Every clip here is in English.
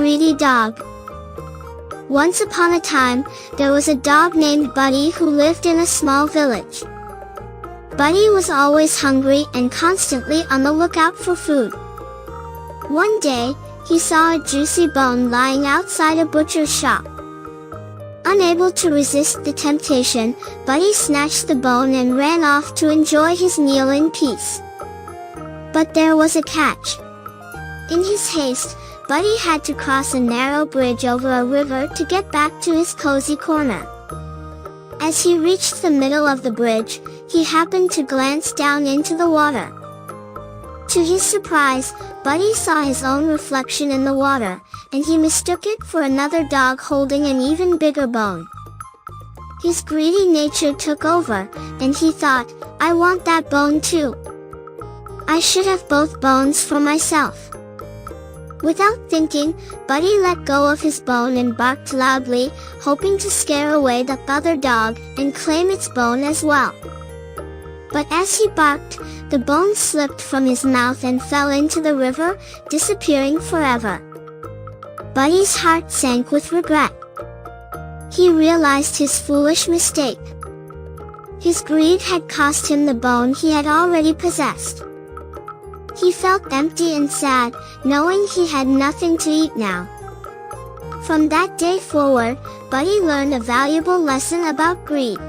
greedy dog. Once upon a time, there was a dog named Buddy who lived in a small village. Buddy was always hungry and constantly on the lookout for food. One day, he saw a juicy bone lying outside a butcher's shop. Unable to resist the temptation, Buddy snatched the bone and ran off to enjoy his meal in peace. But there was a catch. In his haste, Buddy had to cross a narrow bridge over a river to get back to his cozy corner. As he reached the middle of the bridge, he happened to glance down into the water. To his surprise, Buddy saw his own reflection in the water, and he mistook it for another dog holding an even bigger bone. His greedy nature took over, and he thought, "I want that bone too. I should have both bones for myself." Without thinking, Buddy let go of his bone and barked loudly, hoping to scare away the other dog and claim its bone as well. But as he barked, the bone slipped from his mouth and fell into the river, disappearing forever. Buddy's heart sank with regret. He realized his foolish mistake. His greed had cost him the bone he had already possessed. He felt empty and sad, knowing he had nothing to eat now. From that day forward, Buddy learned a valuable lesson about greed.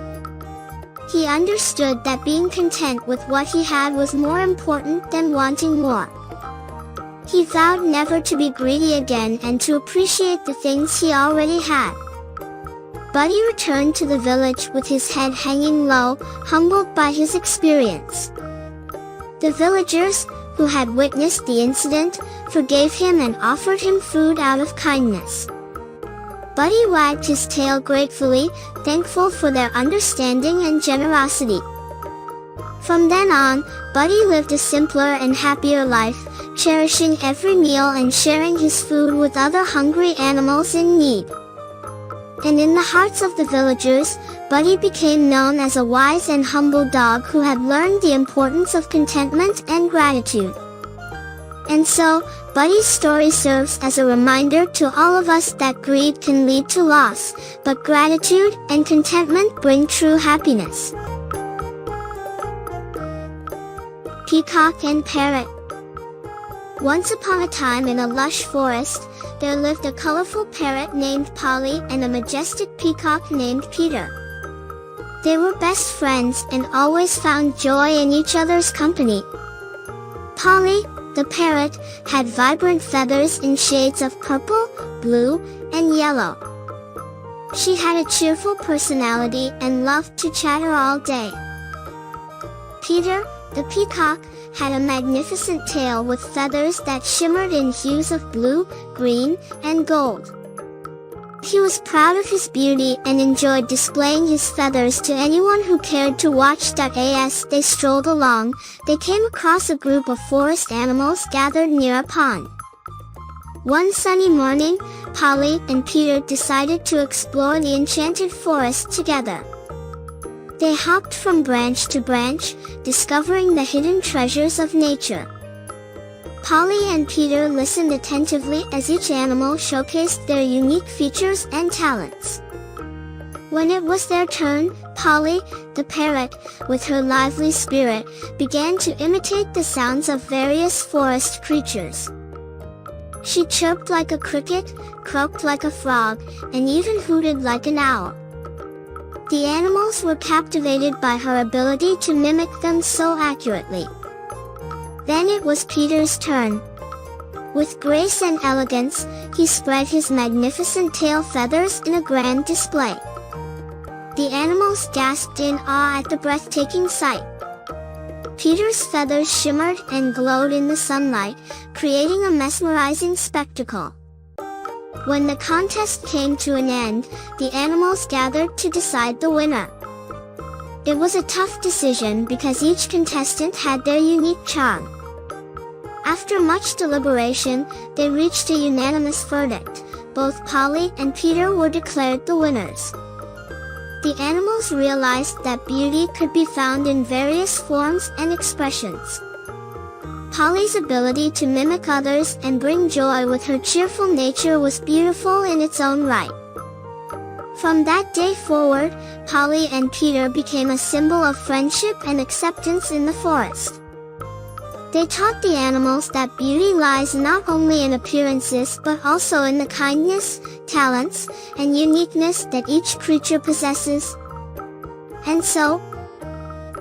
He understood that being content with what he had was more important than wanting more. He vowed never to be greedy again and to appreciate the things he already had. Buddy returned to the village with his head hanging low, humbled by his experience. The villagers, who had witnessed the incident, forgave him and offered him food out of kindness. Buddy wagged his tail gratefully, thankful for their understanding and generosity. From then on, Buddy lived a simpler and happier life, cherishing every meal and sharing his food with other hungry animals in need. And in the hearts of the villagers, Buddy became known as a wise and humble dog who had learned the importance of contentment and gratitude. And so, Buddy's story serves as a reminder to all of us that greed can lead to loss, but gratitude and contentment bring true happiness. Peacock and Parrot. Once upon a time in a lush forest, there lived a colorful parrot named Polly and a majestic peacock named Peter. They were best friends and always found joy in each other's company. Polly, the parrot, had vibrant feathers in shades of purple, blue, and yellow. She had a cheerful personality and loved to chatter all day. Peter, the peacock, had a magnificent tail with feathers that shimmered in hues of blue, green, and gold. He was proud of his beauty and enjoyed displaying his feathers to anyone who cared to watch. As they strolled along, they came across a group of forest animals gathered near a pond. One sunny morning, Polly and Peter decided to explore the enchanted forest together. They hopped from branch to branch, discovering the hidden treasures of nature. Polly and Peter listened attentively as each animal showcased their unique features and talents. When it was their turn, Polly, the parrot, with her lively spirit, began to imitate the sounds of various forest creatures. She chirped like a cricket, croaked like a frog, and even hooted like an owl. The animals were captivated by her ability to mimic them so accurately. Then it was Peter's turn. With grace and elegance, he spread his magnificent tail feathers in a grand display. The animals gasped in awe at the breathtaking sight. Peter's feathers shimmered and glowed in the sunlight, creating a mesmerizing spectacle. When the contest came to an end, the animals gathered to decide the winner. It was a tough decision because each contestant had their unique charm. After much deliberation, they reached a unanimous verdict. Both Polly and Peter were declared the winners. The animals realized that beauty could be found in various forms and expressions. Polly's ability to mimic others and bring joy with her cheerful nature was beautiful in its own right. From that day forward, Polly and Peter became a symbol of friendship and acceptance in the forest. They taught the animals that beauty lies not only in appearances but also in the kindness, talents, and uniqueness that each creature possesses. And so,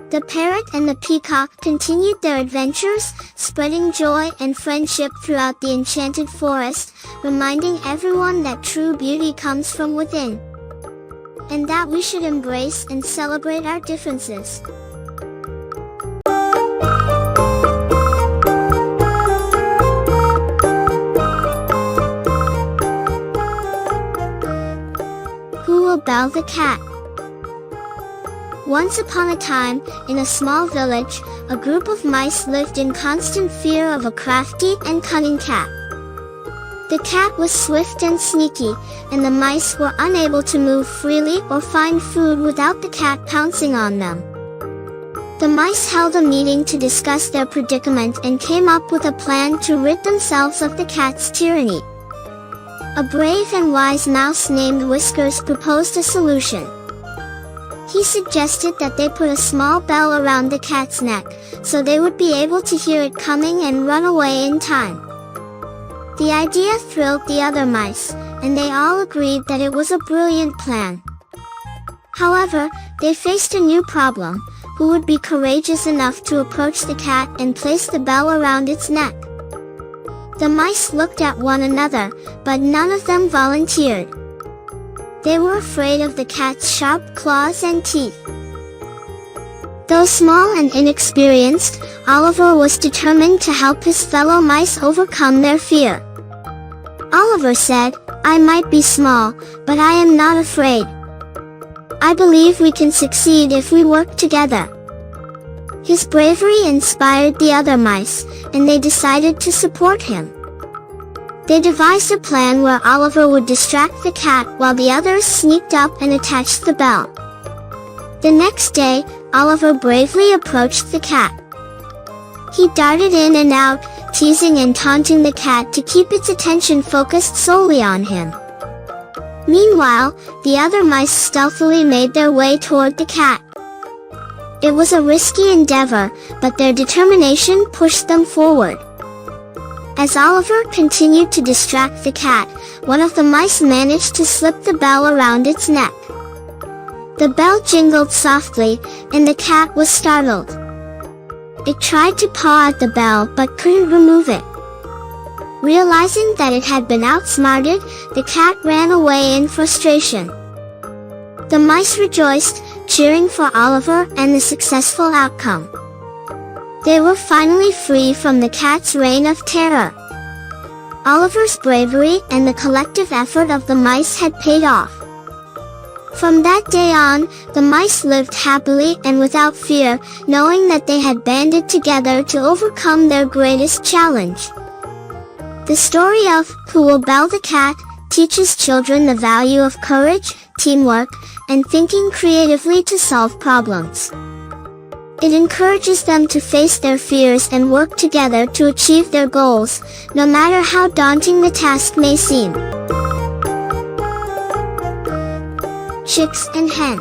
the parrot and the peacock continued their adventures, spreading joy and friendship throughout the enchanted forest, reminding everyone that true beauty comes from within, and that we should embrace and celebrate our differences. Who will bell the cat? Once upon a time, in a small village, a group of mice lived in constant fear of a crafty and cunning cat. The cat was swift and sneaky, and the mice were unable to move freely or find food without the cat pouncing on them. The mice held a meeting to discuss their predicament and came up with a plan to rid themselves of the cat's tyranny. A brave and wise mouse named Whiskers proposed a solution. He suggested that they put a small bell around the cat's neck, so they would be able to hear it coming and run away in time. The idea thrilled the other mice, and they all agreed that it was a brilliant plan. However, they faced a new problem: who would be courageous enough to approach the cat and place the bell around its neck? The mice looked at one another, but none of them volunteered. They were afraid of the cat's sharp claws and teeth. Though small and inexperienced, Oliver was determined to help his fellow mice overcome their fear. Oliver said, "I might be small, but I am not afraid. I believe we can succeed if we work together." His bravery inspired the other mice, and they decided to support him. They devised a plan where Oliver would distract the cat while the others sneaked up and attached the bell. The next day, Oliver bravely approached the cat. He darted in and out, teasing and taunting the cat to keep its attention focused solely on him. Meanwhile, the other mice stealthily made their way toward the cat. It was a risky endeavor, but their determination pushed them forward. As Oliver continued to distract the cat, one of the mice managed to slip the bell around its neck. The bell jingled softly, and the cat was startled. It tried to paw at the bell but couldn't remove it. Realizing that it had been outsmarted, the cat ran away in frustration. The mice rejoiced, cheering for Oliver and the successful outcome. They were finally free from the cat's reign of terror. Oliver's bravery and the collective effort of the mice had paid off. From that day on, the mice lived happily and without fear, knowing that they had banded together to overcome their greatest challenge. The story of Who Will Bell the Cat teaches children the value of courage, teamwork, and thinking creatively to solve problems. It encourages them to face their fears and work together to achieve their goals, no matter how daunting the task may seem. Chicks and Hen.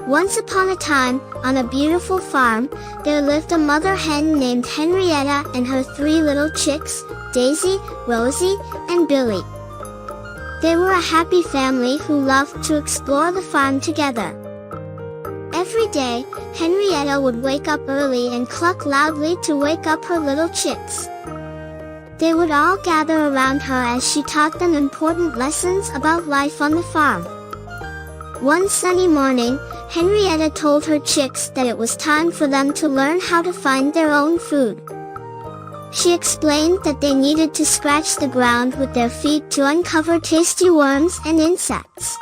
Once upon a time, on a beautiful farm, there lived a mother hen named Henrietta and her 3 little chicks, Daisy, Rosie, and Billy. They were a happy family who loved to explore the farm together. Every day, Henrietta would wake up early and cluck loudly to wake up her little chicks. They would all gather around her as she taught them important lessons about life on the farm. One sunny morning, Henrietta told her chicks that it was time for them to learn how to find their own food. She explained that they needed to scratch the ground with their feet to uncover tasty worms and insects.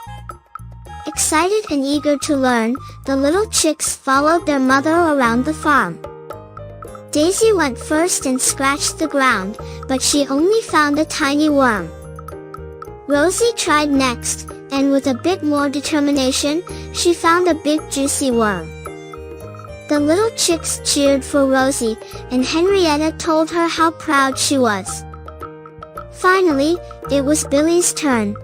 Excited and eager to learn, the little chicks followed their mother around the farm. Daisy went first and scratched the ground, but she only found a tiny worm. Rosie tried next, and with a bit more determination, she found a big juicy worm. The little chicks cheered for Rosie, and Henrietta told her how proud she was. Finally, it was Billy's turn.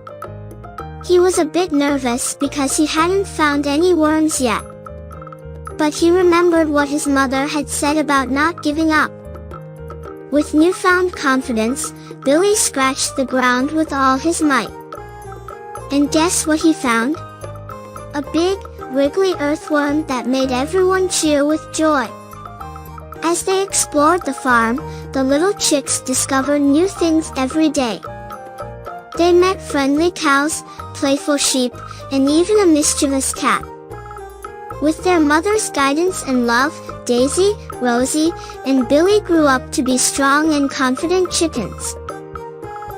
He was a bit nervous because he hadn't found any worms yet. But he remembered what his mother had said about not giving up. With newfound confidence, Billy scratched the ground with all his might. And guess what he found? A big, wriggly earthworm that made everyone cheer with joy. As they explored the farm, the little chicks discovered new things every day. They met friendly cows, playful sheep, and even a mischievous cat. With their mother's guidance and love, Daisy, Rosie, and Billy grew up to be strong and confident chickens.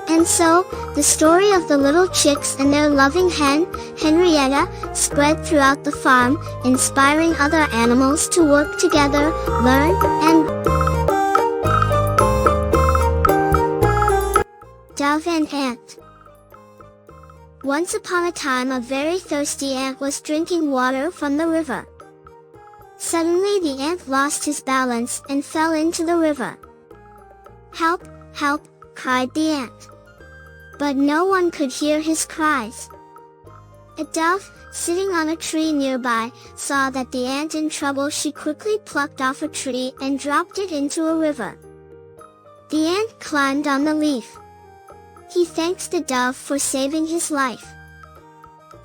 And so, the story of the little chicks and their loving hen, Henrietta, spread throughout the farm, inspiring other animals to work together, learn, and Dove and Ant. Once upon a time a very thirsty ant was drinking water from the river. Suddenly the ant lost his balance and fell into the river. "Help! Help!" cried the ant. But no one could hear his cries. A dove, sitting on a tree nearby, saw that the ant in trouble. She quickly plucked off a tree and dropped it into a river. The ant climbed on the leaf. He thanked the dove for saving his life.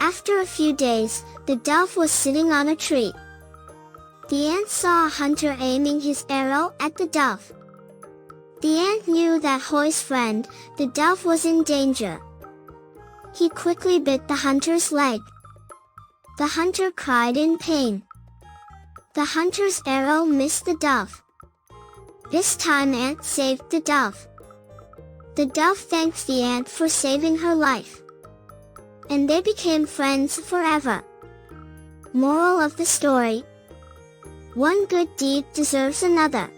After a few days, the dove was sitting on a tree. The ant saw a hunter aiming his arrow at the dove. The ant knew that Hoy's friend, the dove, was in danger. He quickly bit the hunter's leg. The hunter cried in pain. The hunter's arrow missed the dove. This time Ant saved the dove. The dove thanked the ant for saving her life. And they became friends forever. Moral of the story: one good deed deserves another.